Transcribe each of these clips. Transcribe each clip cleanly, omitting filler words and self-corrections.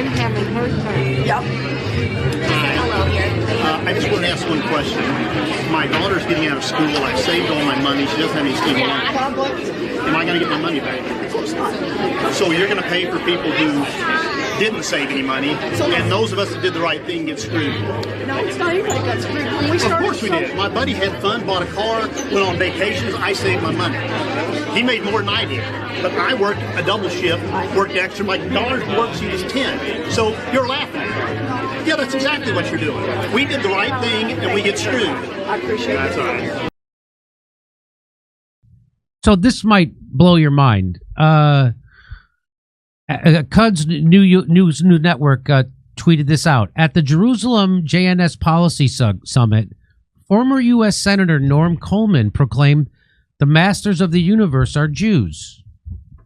men haven't heard her. Yep. Hello here. I just want to ask one question. My daughter's getting out of school. I saved all my money. She doesn't have any student loans. Am I going to get my money back? Of course not. So you're going to pay for people who didn't save any money, and those of us that did the right thing get screwed. No, it's not anybody got screwed. When we Of started, course we did. My buddy had fun, bought a car, went on vacations. I saved my money. He made more than I did. But I worked a double shift, worked extra. My daughter's worksheet is 10. So you're laughing. Yeah, that's exactly what you're doing. We did the right thing, and we get screwed. I appreciate That's it. all right. So this might blow your mind. Cud's News Network tweeted this out. At the Jerusalem JNS Policy Summit, former U.S. Senator Norm Coleman proclaimed the masters of the universe are Jews.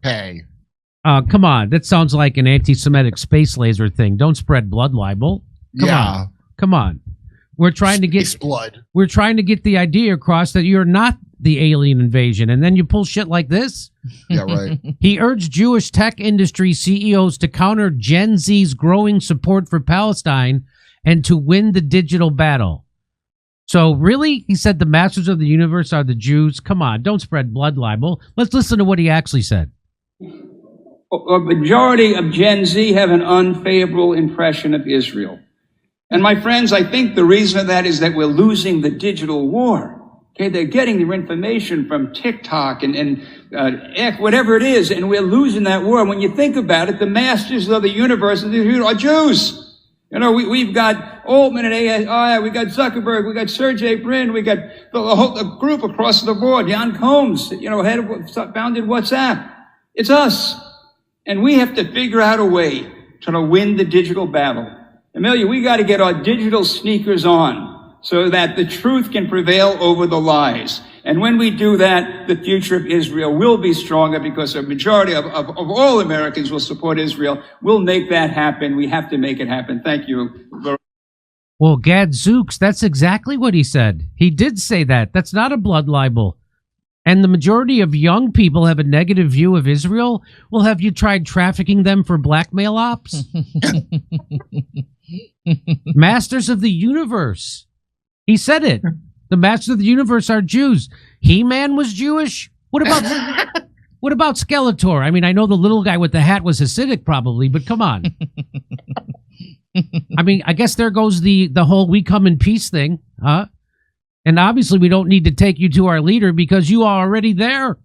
Hey. Come on. That sounds like an anti-Semitic space laser thing. Don't spread blood libel. Come on. We're trying to get blood. We're trying to get the idea across that you're not the alien invasion, and then you pull shit like this. Yeah, right. He urged Jewish tech industry CEOs to counter Gen Z's growing support for Palestine and to win the digital battle. So really, he said the masters of the universe are the Jews. Come on, don't spread blood libel. Let's listen to what he actually said. A majority of Gen Z have an unfavorable impression of Israel. And my friends, I think the reason for that is that we're losing the digital war. Okay, they're getting their information from TikTok and whatever it is, and we're losing that war. When you think about it, the masters of the universe are Jews. You know, we've got Altman and AI, we got Zuckerberg, we got Sergey Brin, we got the whole group across the board. Jan Combs, founded WhatsApp. It's us. And we have to figure out a way to win the digital battle. Amelia, we got to get our digital sneakers on so that the truth can prevail over the lies. And when we do that, the future of Israel will be stronger because a majority of all Americans will support Israel. We'll make that happen. We have to make it happen. Thank you. Well, gadzooks, that's exactly what he said. He did say that. That's not a blood libel. And the majority of young people have a negative view of Israel. Well, have you tried trafficking them for blackmail ops? Masters of the universe. He said it. The masters of the universe are Jews. He-Man was Jewish. What about Skeletor? I mean, I know the little guy with the hat was Hasidic probably, but come on. I mean, I guess there goes the whole we come in peace thing, huh? And obviously we don't need to take you to our leader because you are already there.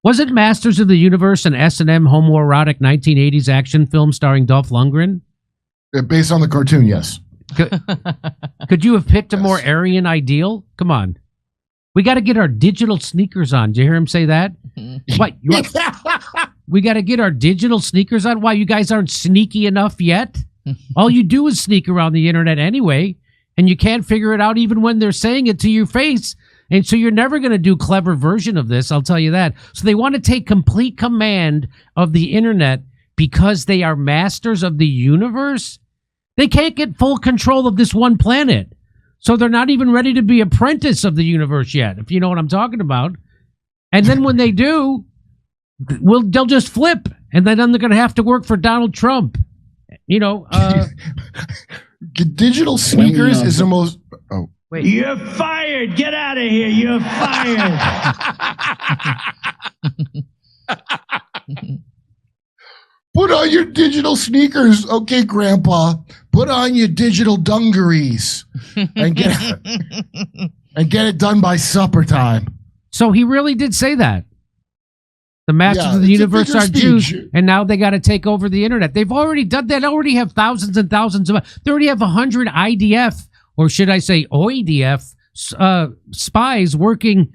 Was it Masters of the Universe, an S&M homoerotic 1980s action film starring Dolph Lundgren? Based on the cartoon, yes. Could you have picked a more Aryan ideal? Come on. We got to get our digital sneakers on. Did you hear him say that? What? We got to get our digital sneakers on? Why, you guys aren't sneaky enough yet? All you do is sneak around the internet anyway, and you can't figure it out even when they're saying it to your face. And so you're never going to do a clever version of this, I'll tell you that. So they want to take complete command of the internet because they are masters of the universe. They can't get full control of this one planet. So they're not even ready to be apprentice of the universe yet, if you know what I'm talking about. And then when they do, they'll just flip. And then they're going to have to work for Donald Trump. You know. The digital sneakers is the most... Oh. Wait. You're fired. Get out of here. You're fired. Put on your digital sneakers. Okay, Grandpa. Put on your digital dungarees and get it done by supper time. So he really did say that. The masters of the it's a universe figure are of Jews, speech. and now they got to take over the internet. They've already done that. They already have thousands and thousands of... They already have 100 IDF, or should I say OEDF, spies working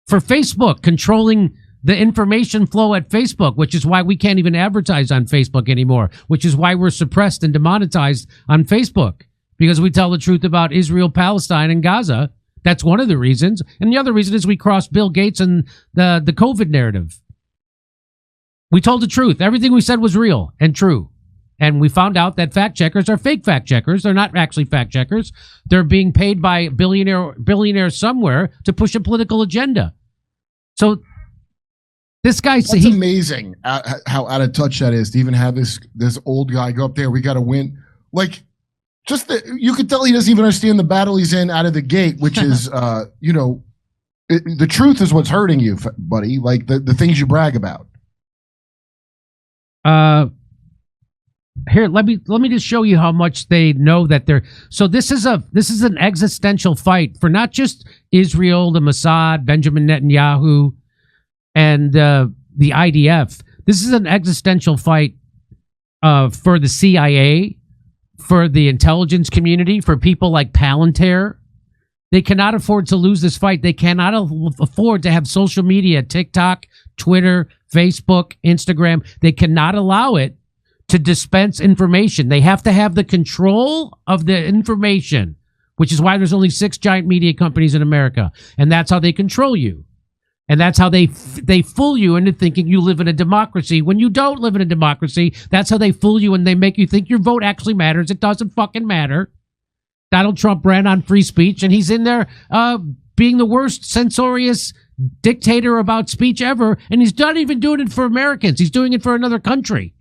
for Facebook, controlling the information flow at Facebook, which is why we can't even advertise on Facebook anymore, which is why we're suppressed and demonetized on Facebook, because we tell the truth about Israel, Palestine, and Gaza. That's one of the reasons. And the other reason is we crossed Bill Gates and the COVID narrative. We told the truth. Everything we said was real and true. And we found out that fact checkers are fake fact checkers. They're not actually fact checkers. They're being paid by billionaires somewhere to push a political agenda. So This guy said It's amazing how out of touch that is to even have this old guy go up there. We got to win. Like, you could tell he doesn't even understand the battle he's in out of the gate, which is, the truth is what's hurting you, buddy. Like the things you brag about. Here, let me just show you how much they know that they're. So this is an existential fight for not just Israel, the Mossad, Benjamin Netanyahu, and the IDF. This is an existential fight for the CIA, for the intelligence community, for people like Palantir. They cannot afford to lose this fight. They cannot afford to have social media, TikTok, Twitter, Facebook, Instagram. They cannot allow it to dispense information. They have to have the control of the information, which is why there's only 6 giant media companies in America. And that's how they control you. And that's how they fool you into thinking you live in a democracy when you don't live in a democracy. That's how they fool you, and they make you think your vote actually matters. It doesn't fucking matter. Donald Trump ran on free speech, and he's in there being the worst censorious dictator about speech ever, and he's not even doing it for Americans. He's doing it for another country.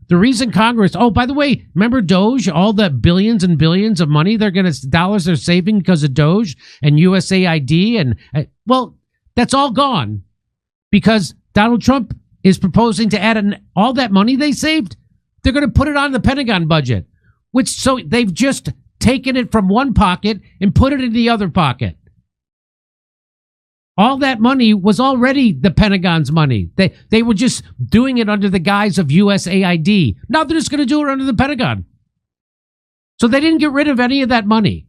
The reason Congress, oh, by the way, remember Doge, all the billions and billions of money dollars they're saving because of Doge and USAID, and well, that's all gone because Donald Trump is proposing to add all that money they saved. They're going to put it on the Pentagon budget, so they've just taken it from one pocket and put it in the other pocket. All that money was already the Pentagon's money. They were just doing it under the guise of USAID. Now they're just going to do it under the Pentagon. So they didn't get rid of any of that money.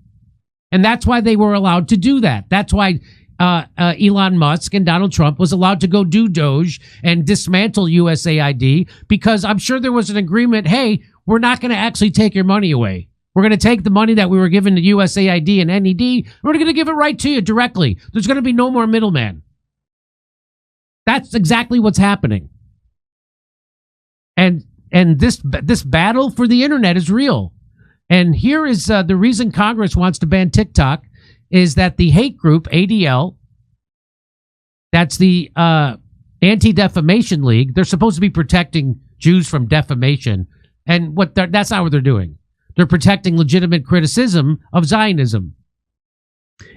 And that's why they were allowed to do that. That's why Elon Musk and Donald Trump was allowed to go do Doge and dismantle USAID, because I'm sure there was an agreement, hey, we're not going to actually take your money away. We're going to take the money that we were given to USAID and NED. We're going to give it right to you directly. There's going to be no more middleman. That's exactly what's happening. And this battle for the internet is real. And here is the reason Congress wants to ban TikTok is that the hate group, ADL, that's the Anti-Defamation League, they're supposed to be protecting Jews from defamation. And that's not what they're doing. They're protecting legitimate criticism of Zionism.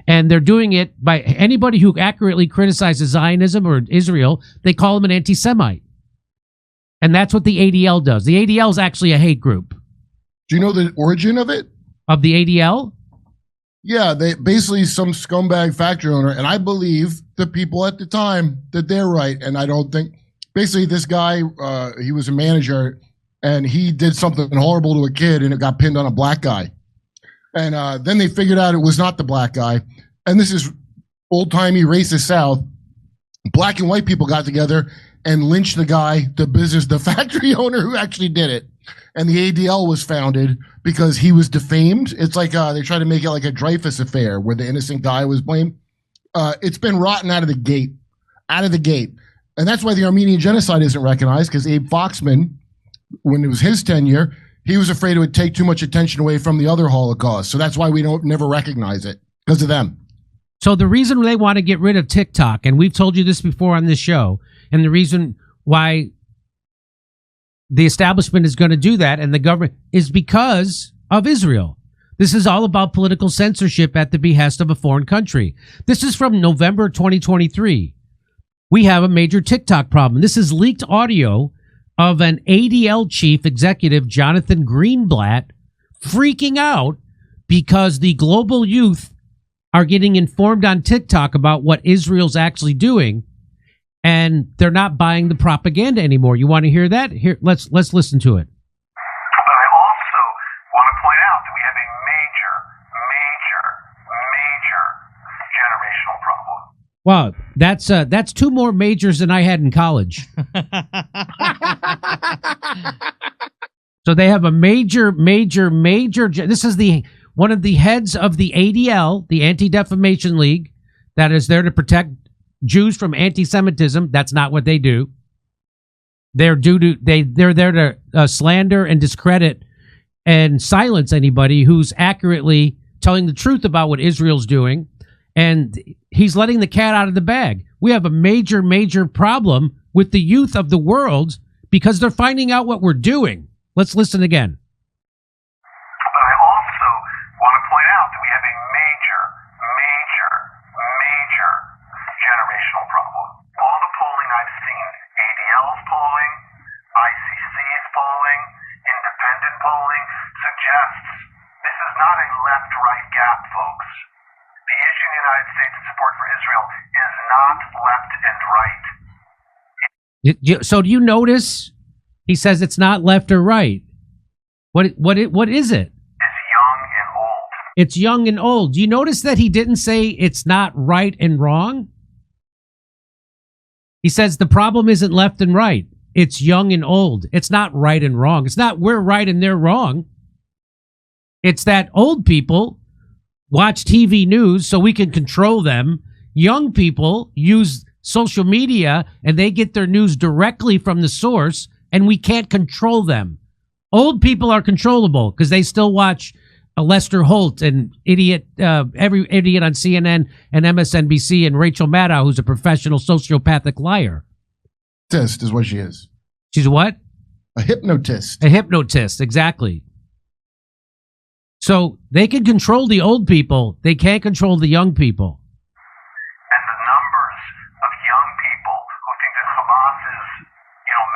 And they're doing it by anybody who accurately criticizes Zionism or Israel, they call them an anti-Semite. And that's what the ADL does. The ADL is actually a hate group. Do you know the origin of it? Of the ADL? Yeah, they basically some scumbag factory owner, and I believe the people at the time that they're right, and I don't think, basically this guy, he was a manager, and he did something horrible to a kid, and it got pinned on a black guy. And then they figured out it was not the black guy. And this is old-timey racist South. Black and white people got together and lynched the guy, the factory owner who actually did it. And the ADL was founded because he was defamed. It's like they try to make it like a Dreyfus affair where the innocent guy was blamed. It's been rotten out of the gate. And that's why the Armenian genocide isn't recognized, because Abe Foxman, when it was his tenure, he was afraid it would take too much attention away from the other Holocaust. So that's why we don't never recognize it, because of them. So the reason they want to get rid of TikTok, and we've told you this before on this show, and the reason why the establishment is going to do that and the government is because of Israel. This is all about political censorship at the behest of a foreign country. This is from November 2023. We have a major TikTok problem. This is leaked audio of an ADL chief executive, Jonathan Greenblatt, freaking out because the global youth are getting informed on TikTok about what Israel's actually doing, and they're not buying the propaganda anymore. You want to hear that? Here, let's listen to it. But I also want to point out that we have a major generational problem. Wow, that's 2 more majors than I had in college. So they have a major. This is one of the heads of the ADL, the Anti-Defamation League, that is there to protect Jews from anti-Semitism. That's not what they do. They're there to slander and discredit and silence anybody who's accurately telling the truth about what Israel's doing. And he's letting the cat out of the bag. We have a major, major problem with the youth of the world because they're finding out what we're doing. Let's listen again. But I also want to point out that we have a major, major, major generational problem. All the polling I've seen, ADL's polling, ICC's polling, independent polling, suggests this is not a left-right gap, folks. The issue in the United States in support for Israel is not left and right. So do you notice he says it's not left or right? What is it? It's young and old. It's young and old. Do you notice that he didn't say it's not right and wrong? He says the problem isn't left and right. It's young and old. It's not right and wrong. It's not we're right and they're wrong. It's that old people watch TV news so we can control them. Young people use social media and they get their news directly from the source and we can't control them. Old people are controllable because they still watch Lester Holt and every idiot on CNN and MSNBC and Rachel Maddow, who's a professional sociopathic liar. Hypnotist is what she is. She's what? A hypnotist. A hypnotist, exactly. So they can control the old people. They can't control the young people. And the numbers of young people who think that Hamas's,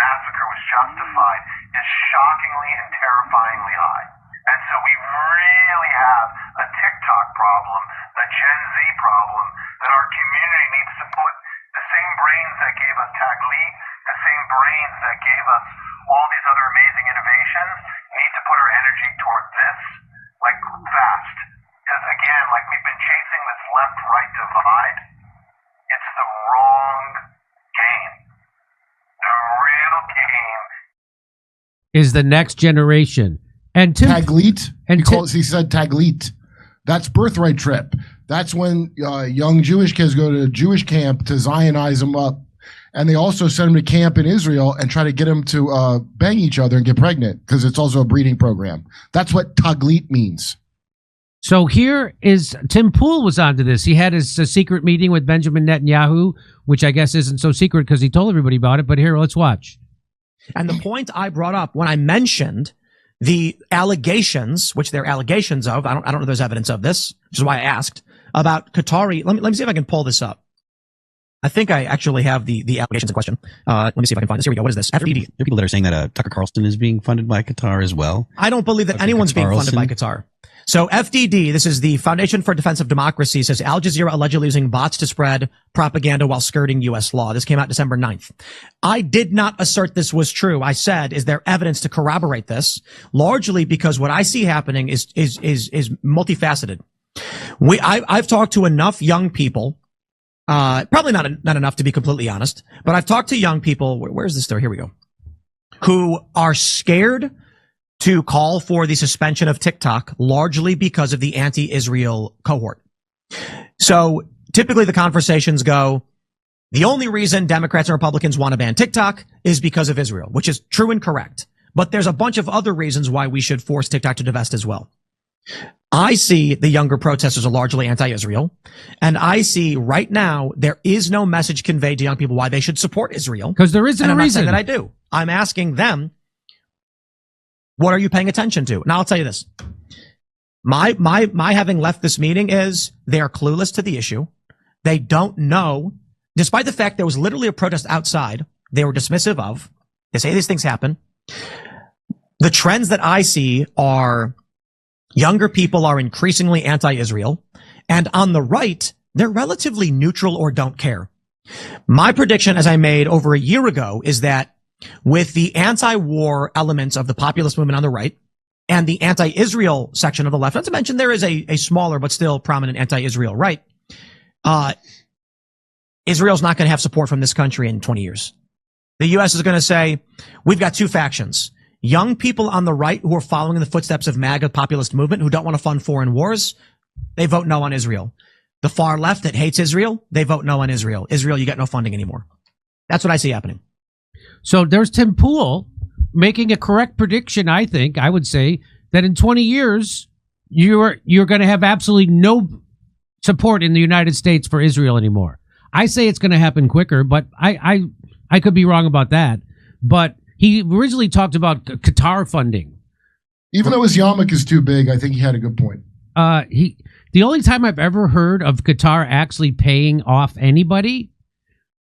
massacre was justified is shockingly and terrifyingly high. And so we really have a TikTok problem, a Gen Z problem, that our community needs to put the same brains that gave us Taglit, the same brains that gave us all these other amazing innovations, need to put our energy toward this, fast. Because again, we've been chasing this left-right divide. It's the wrong game. The real game is the next generation. And Taglit. And he said Taglit. That's birthright trip. That's when young Jewish kids go to Jewish camp to Zionize them up. And they also send them to camp in Israel and try to get them to bang each other and get pregnant because it's also a breeding program. That's what Taglit means. So here is Tim Pool was onto this. He had his secret meeting with Benjamin Netanyahu, which I guess isn't so secret because he told everybody about it. But here, let's watch. And the point I brought up when I mentioned the allegations, which they're allegations of, I don't know if there's evidence of this, which is why I asked about Qatari. Let me see if I can pull this up. I think I actually have the allegations in question. Let me see if I can find this. Here we go. What is this? There are people that are saying that Tucker Carlson is being funded by Qatar as well. I don't believe that anyone's being funded by Qatar. So FDD, this is the Foundation for Defense of Democracy, says Al Jazeera allegedly using bots to spread propaganda while skirting U.S. law. This came out December 9th. I did not assert this was true. I said, is there evidence to corroborate this? Largely because what I see happening is multifaceted. I've talked to enough young people, probably not enough to be completely honest, but I've talked to young people. Where's the story? Here we go. Who are scared to call for the suspension of TikTok largely because of the anti-Israel cohort. So typically the conversations go, the only reason Democrats and Republicans want to ban TikTok is because of Israel, which is true and correct. But there's a bunch of other reasons why we should force TikTok to divest as well. I see the younger protesters are largely anti-Israel, and I see right now there is no message conveyed to young people why they should support Israel. Because there isn't a reason. I'm not saying that I do. I'm asking them, what are you paying attention to? Now I'll tell you this. My having left this meeting is they are clueless to the issue. They don't know, despite the fact there was literally a protest outside, they were dismissive of. They say these things happen. The trends that I see are younger people are increasingly anti-Israel, and on the right, they're relatively neutral or don't care. My prediction, as I made over a year ago, is that with the anti-war elements of the populist movement on the right and the anti-Israel section of the left, not to mention there is a smaller but still prominent anti-Israel right, Israel's not going to have support from this country in 20 years. The U.S. is going to say, we've got two factions. Young people on the right who are following in the footsteps of MAGA populist movement who don't want to fund foreign wars, they vote no on Israel. The far left that hates Israel, they vote no on Israel. Israel, you get no funding anymore. That's what I see happening. So there's Tim Pool making a correct prediction, I think, I would say, that in 20 years, you're going to have absolutely no support in the United States for Israel anymore. I say it's going to happen quicker, but I could be wrong about that. But he originally talked about Qatar funding. Even though his yarmulke is too big, I think he had a good point. The only time I've ever heard of Qatar actually paying off anybody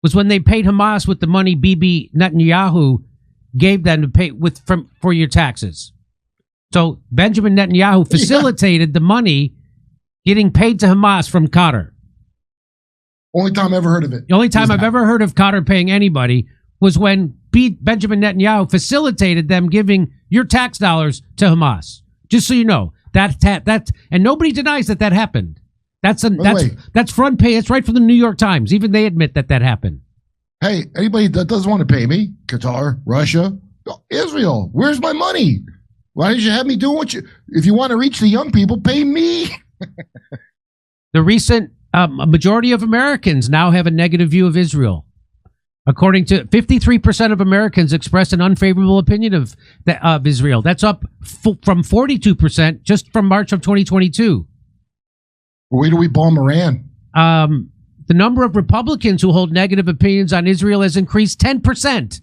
was when they paid Hamas with the money Bibi Netanyahu gave them to pay for your taxes. So Benjamin Netanyahu facilitated the money getting paid to Hamas from Qatar. Only time I ever heard of it. The only time I've ever heard of Qatar paying anybody was when Benjamin Netanyahu facilitated them giving your tax dollars to Hamas. Just so you know, that and nobody denies that happened. That's front page. It's right from the New York Times. Even they admit that happened. Hey, anybody that doesn't want to pay me, Qatar, Russia, Israel, where's my money? Why did you have me do if you want to reach the young people, pay me. The recent majority of Americans now have a negative view of Israel. According to 53% of Americans expressed an unfavorable opinion of Israel. That's up from 42% just from March of 2022. Where do we bomb Iran? The number of Republicans who hold negative opinions on Israel has increased 10%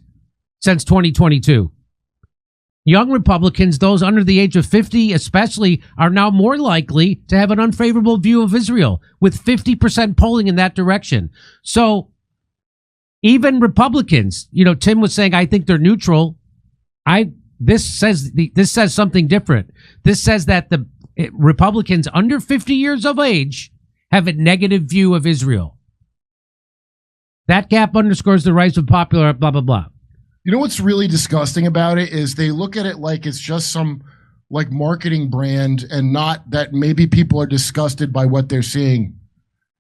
since 2022. Young Republicans, those under the age of 50 especially, are now more likely to have an unfavorable view of Israel, with 50% polling in that direction. So even Republicans, Tim was saying, I think they're neutral. This says something different. This says that the Republicans under 50 years of age have a negative view of Israel. That gap underscores the rise of popular blah, blah, blah. You know what's really disgusting about it is they look at it like it's just some marketing brand, and not that maybe people are disgusted by what they're seeing.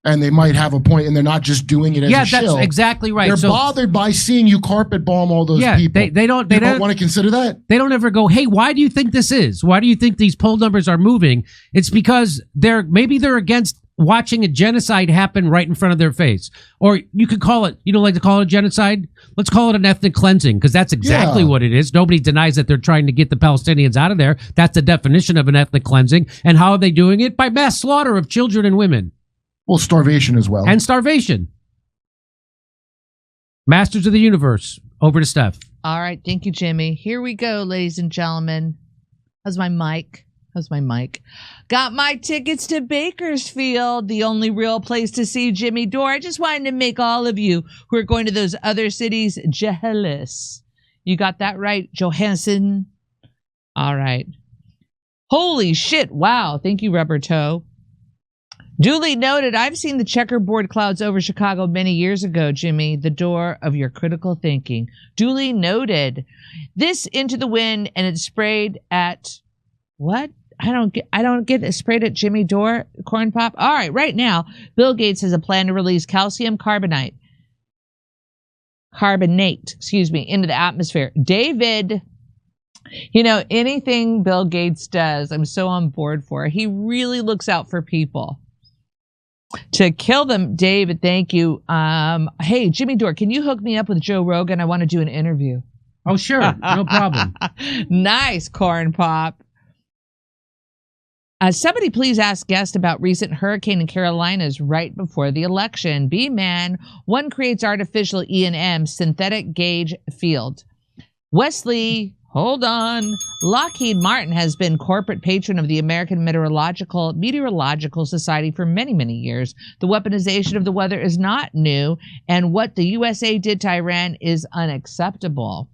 And they might have a point, and they're not just doing it as a shill. Yeah, that's exactly right. They're bothered by seeing you carpet bomb all those people. They don't want to consider that. They don't ever go, hey, why do you think this is? Why do you think these poll numbers are moving? It's because maybe they're against watching a genocide happen right in front of their face. Or you could call it, you don't like to call it a genocide? Let's call it an ethnic cleansing, because that's exactly what it is. Nobody denies that they're trying to get the Palestinians out of there. That's the definition of an ethnic cleansing. And how are they doing it? By mass slaughter of children and women. Well, starvation as well. And starvation. Masters of the Universe. Over to Steph. All right. Thank you, Jimmy. Here we go, ladies and gentlemen. How's my mic? Got my tickets to Bakersfield, the only real place to see Jimmy Dore. I just wanted to make all of you who are going to those other cities jealous. You got that right, Johansson? All right. Holy shit. Wow. Thank you, Rubber Toe. Duly noted, I've seen the checkerboard clouds over Chicago many years ago, Jimmy, the door of your critical thinking. Duly noted. This into the wind, and it sprayed at what? I don't get it sprayed at Jimmy Dore, Corn Pop. All right, right now, Bill Gates has a plan to release calcium carbonate, into the atmosphere. David, anything Bill Gates does, I'm so on board for. He really looks out for people. To kill them, David, thank you. Hey, Jimmy Dore, can you hook me up with Joe Rogan? I want to do an interview. Oh, sure. No problem. Nice, Corn Pop. Somebody please ask guest about recent hurricane in Carolinas right before the election. B-Man, one creates artificial E&M synthetic gauge field. Wesley, hold on. Lockheed Martin has been corporate patron of the American Meteorological Society for many, many years. The weaponization of the weather is not new, and what the USA did to Iran is unacceptable.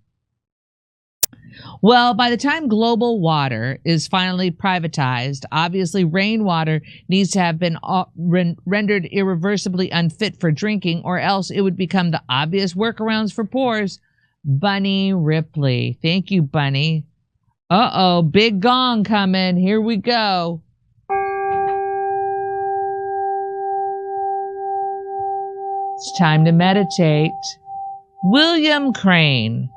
Well, by the time global water is finally privatized, obviously rainwater needs to have been rendered irreversibly unfit for drinking, or else it would become the obvious workarounds for pores. Bunny Ripley. Thank you, Bunny. Uh-oh, big gong coming. Here we go. It's time to meditate. William Crane.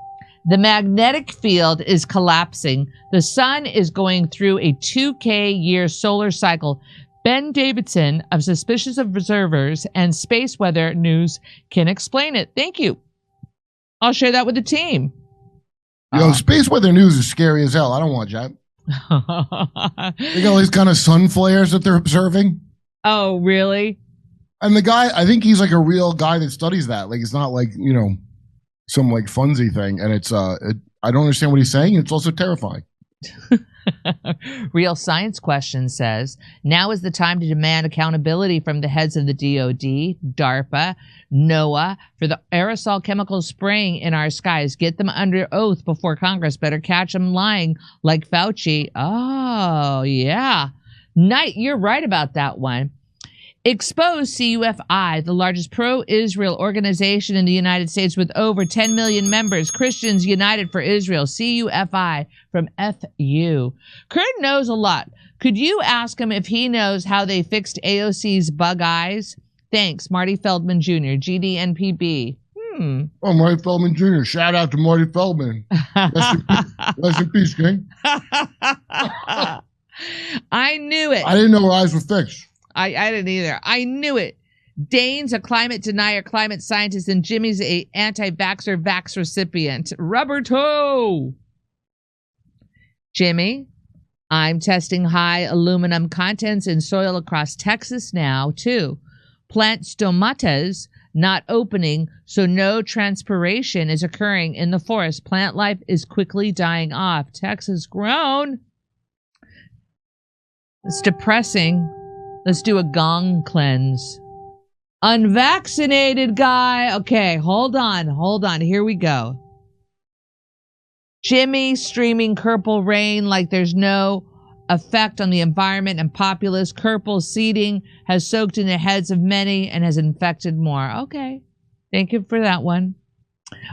The magnetic field is collapsing. The sun is going through a 2K year solar cycle. Ben Davidson of Suspicious Observers and Space Weather News can explain it. Thank you. I'll share that with the team. Space Weather News is scary as hell. I don't watch that. They got all these kind of sun flares that they're observing. Oh, really? And the guy, I think he's like a real guy that studies that. Like, it's not like, some like funsy thing. And it's, I don't understand what he's saying. It's also terrifying. Real Science Question says, now is the time to demand accountability from the heads of the DOD, DARPA, NOAA for the aerosol chemical spraying in our skies. Get them under oath before Congress. Better catch them lying like Fauci. Oh, yeah. Knight, you're right about that one. Expose CUFI, the largest pro-Israel organization in the United States with over 10 million members. Christians United for Israel, CUFI, from FU. Kurt knows a lot. Could you ask him if he knows how they fixed AOC's bug eyes? Thanks, Marty Feldman Jr., GDNPB. Oh, Marty Feldman Jr. Shout out to Marty Feldman. Rest in peace, King. I knew it. I didn't know her eyes were fixed. I didn't either. I knew it. Dane's a climate denier, climate scientist, and Jimmy's a anti-vaxxer, vax recipient. Rubber toe. Jimmy, I'm testing high aluminum contents in soil across Texas now, too. Plant stomatas not opening, so no transpiration is occurring in the forest. Plant life is quickly dying off. Texas grown. It's depressing. Let's do a gong cleanse. Unvaccinated guy. Okay, hold on. Here we go. Jimmy streaming Kerpel rain like there's no effect on the environment and populace. Kerpel seeding has soaked in the heads of many and has infected more. Okay, thank you for that one.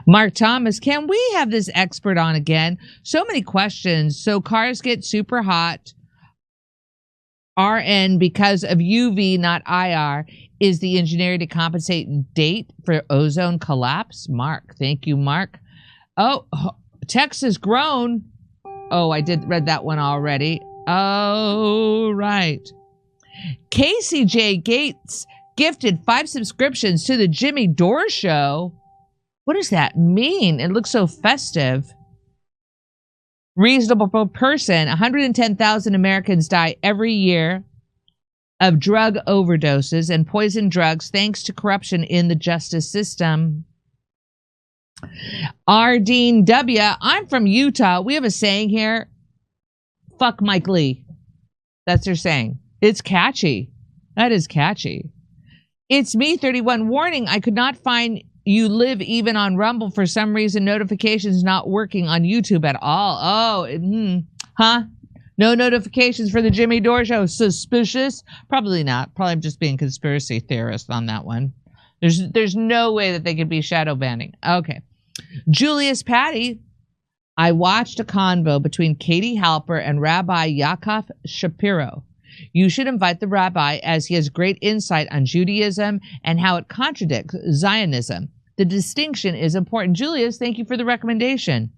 Mark Thomas, can we have this expert on again? So many questions. So cars get super hot. RN because of UV, not IR, is the engineering to compensate date for ozone collapse? Mark, thank you, Mark. Oh, Texas grown. Oh, I read that one already. Oh, right. Casey J. Gates gifted 5 subscriptions to the Jimmy Dore Show. What does that mean? It looks so festive. Reasonable person. 110,000 Americans die every year of drug overdoses and poison drugs thanks to corruption in the justice system. R. Dean W. I'm from Utah. We have a saying here. Fuck Mike Lee. That's their saying. It's catchy. That is catchy. It's me, 31. Warning, I could not find you live even on Rumble. For some reason, notifications not working on YouTube at all. Oh, huh? No notifications for the Jimmy Dore Show. Suspicious? Probably not. Probably just being conspiracy theorist on that one. There's no way that they could be shadow banning. Okay. Julius Patty. I watched a convo between Katie Halper and Rabbi Yaakov Shapiro. You should invite the rabbi as he has great insight on Judaism and how it contradicts Zionism. The distinction is important. Julius, thank you for the recommendation.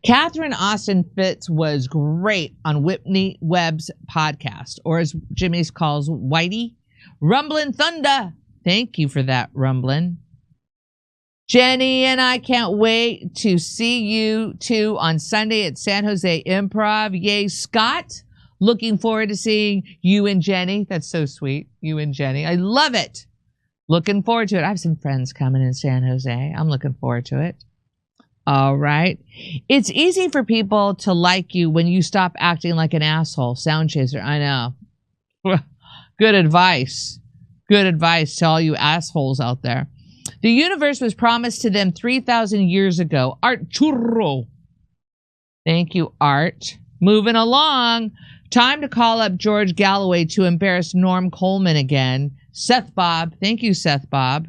Catherine Austin Fitz was great on Whitney Webb's podcast, or as Jimmy calls Whitey, Rumblin' Thunder. Thank you for that, Rumblin'. Jenny and I can't wait to see you too on Sunday at San Jose Improv. Yay, Scott. Looking forward to seeing you and Jenny. That's so sweet. You and Jenny. I love it. Looking forward to it. I have some friends coming in San Jose. I'm looking forward to it. All right. It's easy for people to like you when you stop acting like an asshole. Sound chaser. I know. Good advice. Good advice to all you assholes out there. The universe was promised to them 3,000 years ago. Art Churro. Thank you, Art. Moving along. Time to call up George Galloway to embarrass Norm Coleman again. Seth Bob. Thank you, Seth Bob.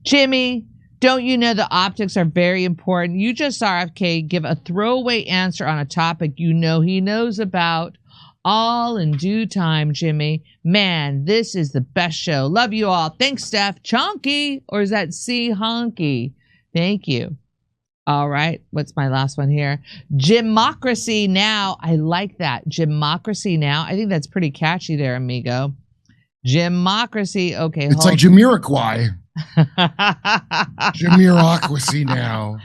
Jimmy, don't you know the optics are very important? You just saw RFK give a throwaway answer on a topic you know he knows about. All in due time, Jimmy. Man, this is the best show. Love you all. Thanks, Steph. Chonky. Or is that C Honky? Thank you. All right. What's my last one here? Gymocracy Now. I like that. Gymocracy Now. I think that's pretty catchy there, amigo. Gymocracy. Okay. It's like Jamiroquai. Jamiroquai Now.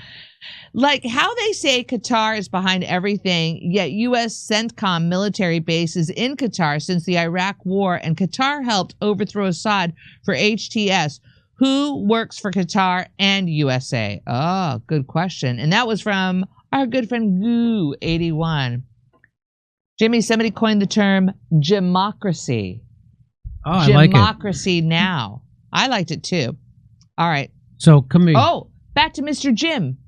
Like how they say Qatar is behind everything, yet U.S. CENTCOM military bases in Qatar since the Iraq War, and Qatar helped overthrow Assad for HTS. Who works for Qatar and USA? Oh, good question. And that was from our good friend Goo81. Jimmy, somebody coined the term democracy. Oh, I like it. Democracy now. I liked it too. All right. So come here. Oh, back to Mr. Jim.